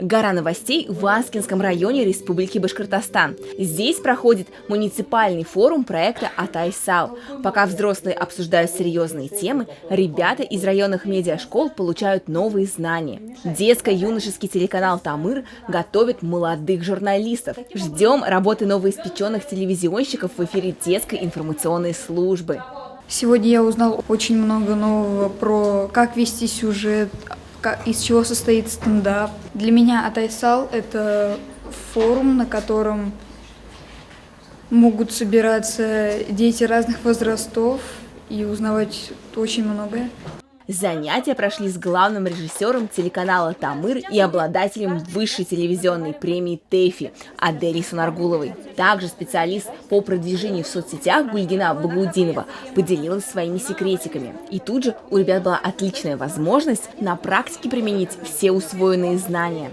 Гора новостей в Аскинском районе Республики Башкортостан. Здесь проходит муниципальный форум проекта «Атайсал». Пока взрослые обсуждают серьезные темы, ребята из районных медиашкол получают новые знания. Детско-юношеский телеканал «Тамыр» готовит молодых журналистов. Ждем работы новоиспеченных телевизионщиков в эфире детской информационной службы. Сегодня я узнал очень много нового про как вести сюжет, из чего состоит стендап. Для меня Атайсал – это форум, на котором могут собираться дети разных возрастов и узнавать очень многое. Занятия прошли с главным режиссером телеканала «Тамыр» и обладателем высшей телевизионной премии ТЭФИ Аделей Сунаргуловой. Также специалист по продвижению в соцсетях Гульгина Багаудинова поделилась своими секретиками. И тут же у ребят была отличная возможность на практике применить все усвоенные знания.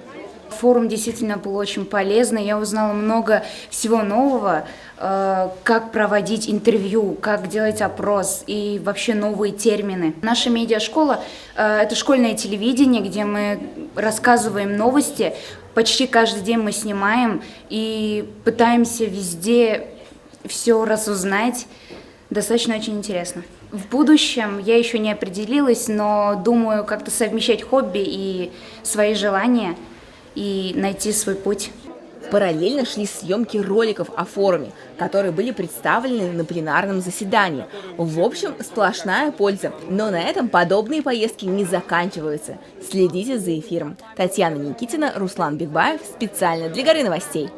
Форум действительно был очень полезный, я узнала много всего нового, как проводить интервью, как делать опрос и вообще новые термины. Наша медиашкола – это школьное телевидение, где мы рассказываем новости, почти каждый день мы снимаем и пытаемся везде все разузнать, достаточно очень интересно. В будущем я еще не определилась, но думаю как-то совмещать хобби и свои желания – и найти свой путь. Параллельно шли съемки роликов о форуме, которые были представлены на пленарном заседании. В общем, сплошная польза. Но на этом подобные поездки не заканчиваются. Следите за эфиром. Татьяна Никитина, Руслан Бекбаев. Специально для Горы новостей.